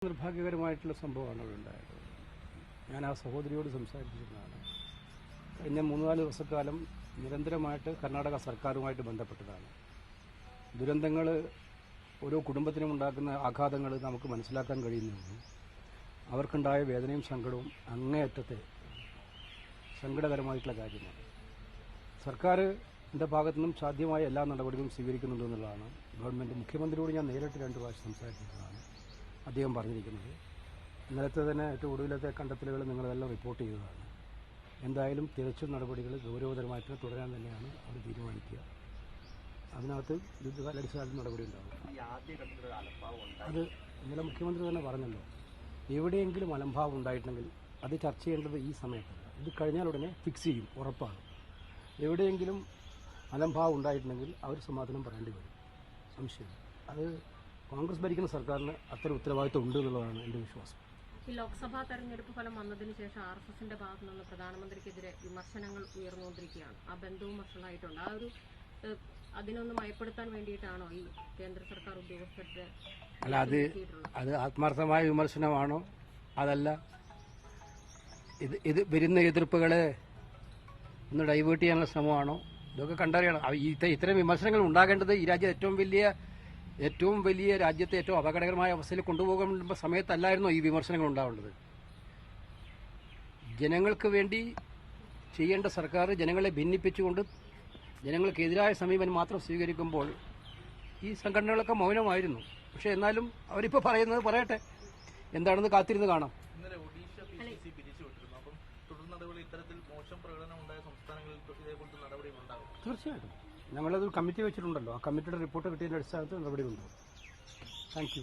നിർഭാഗ്യകരമായിട്ടുള്ള സംഭവമാണ് അവിടെ ഉണ്ടായത്. ഞാൻ ആ സഹോദരിയോട് സംസാരിച്ചിരുന്നതാണ്. കഴിഞ്ഞ 3-4 ദിവസക്കാലം നിരന്തരമായിട്ട് കർണാടക സർക്കാരുമായിട്ട് ബന്ധപ്പെട്ടതാണ്. ദുരന്തങ്ങൾ ഓരോ കുടുംബത്തിനും ഉണ്ടാക്കുന്ന ആഘാതങ്ങൾ നമുക്ക് മനസ്സിലാക്കാൻ കഴിയുന്നുണ്ട്. അവർക്കുണ്ടായ വേദനയും സങ്കടവും അങ്ങേയറ്റത്തെ സങ്കടകരമായിട്ടുള്ള കാര്യമാണ്. സർക്കാരിൻ്റെ ഭാഗത്തു നിന്നും സാധ്യമായ എല്ലാ നടപടികളും സ്വീകരിക്കുന്നുണ്ടെന്നുള്ളതാണ് ഗവൺമെൻറ്. മുഖ്യമന്ത്രിയോട് ഞാൻ നേരിട്ട് 2 പ്രാവശ്യം സംസാരിച്ചിരുന്നതാണ്. അദ്ദേഹം പറഞ്ഞിരിക്കുന്നത് ഇന്നലത്തെ തന്നെ ഏറ്റവും ഒടുവിലത്തെ കണ്ടെത്തലുകൾ നിങ്ങളെല്ലാം റിപ്പോർട്ട് ചെയ്തതാണ്. എന്തായാലും തിരച്ചിൽ നടപടികൾ ഗൗരവതരമായിട്ട് തുടരാൻ തന്നെയാണ് അവർ തീരുമാനിക്കുക. അതിനകത്ത് യുദ്ധകാലാടിസ്ഥാന നടപടി ഉണ്ടാകും. അത് ഇന്നലെ മുഖ്യമന്ത്രി തന്നെ പറഞ്ഞല്ലോ, എവിടെയെങ്കിലും അലംഭാവം ഉണ്ടായിട്ടുണ്ടെങ്കിൽ അത് ചർച്ച ചെയ്യേണ്ടത് ഈ സമയത്തല്ല. ഇത് കഴിഞ്ഞാൽ ഉടനെ ഫിക്സ് ചെയ്യും, ഉറപ്പാണ്. എവിടെയെങ്കിലും അലംഭാവം ഉണ്ടായിട്ടുണ്ടെങ്കിൽ അവർ സമാധാനം പറയേണ്ടി വരും, സംശയം. അത് കോൺഗ്രസ് ഭരിക്കുന്ന സർക്കാരിന് അത്തരം ഉത്തരവാദിത്വം ഉണ്ട് എന്നുള്ളതാണ് എൻ്റെ വിശ്വാസം. ഈ ലോക്സഭാ തെരഞ്ഞെടുപ്പ് ഫലം വന്നതിന് ശേഷം RSSന്റെ ഭാഗത്തു നിന്ന് പ്രധാനമന്ത്രിക്കെതിരെ വിമർശനങ്ങൾ ഉയർന്നുകൊണ്ടിരിക്കുകയാണ്. ആ ബന്ധവും വഷളായിട്ടുണ്ട്. ആ ഒരു അതിനൊന്ന് മയപ്പെടുത്താൻ വേണ്ടിയിട്ടാണോ ഈ കേന്ദ്ര സർക്കാർ ഉദ്യോഗസ്ഥരുടെ അല്ല, അത് ആത്മാർത്ഥമായ വിമർശനമാണോ? അതല്ല, ഇത് വരുന്ന എതിർപ്പുകളെ ഒന്ന് ഡൈവേർട്ട് ചെയ്യാനുള്ള ശ്രമമാണോ? ഇതൊക്കെ കണ്ടറിയണം. ഇത്തരം വിമർശനങ്ങൾ ഉണ്ടാകേണ്ടത് ഈ രാജ്യത്ത് ഏറ്റവും വലിയ രാജ്യത്തെ ഏറ്റവും അപകടകരമായ അവസ്ഥയിൽ കൊണ്ടുപോകുന്ന സമയത്തല്ലായിരുന്നോ ഈ വിമർശനങ്ങൾ ഉണ്ടാവേണ്ടത്? ജനങ്ങൾക്ക് വേണ്ടി ചെയ്യേണ്ട സർക്കാർ ജനങ്ങളെ ഭിന്നിപ്പിച്ചുകൊണ്ട് ജനങ്ങൾക്കെതിരായ സമീപനം മാത്രം സ്വീകരിക്കുമ്പോൾ ഈ സംഘടനകളൊക്കെ മൗനമായിരുന്നു. പക്ഷേ എന്നാലും അവരിപ്പോൾ പറയുന്നത് പറയട്ടെ, എന്താണെന്ന് കാത്തിരുന്ന് കാണാം. തീർച്ചയായിട്ടും ഞങ്ങളത് കമ്മിറ്റി വെച്ചിട്ടുണ്ടല്ലോ. ആ കമ്മിറ്റിയുടെ റിപ്പോർട്ട് കിട്ടിയതിൻ്റെ അടിസ്ഥാനത്തിൽ നടപടികളുണ്ടാവും. Thank you.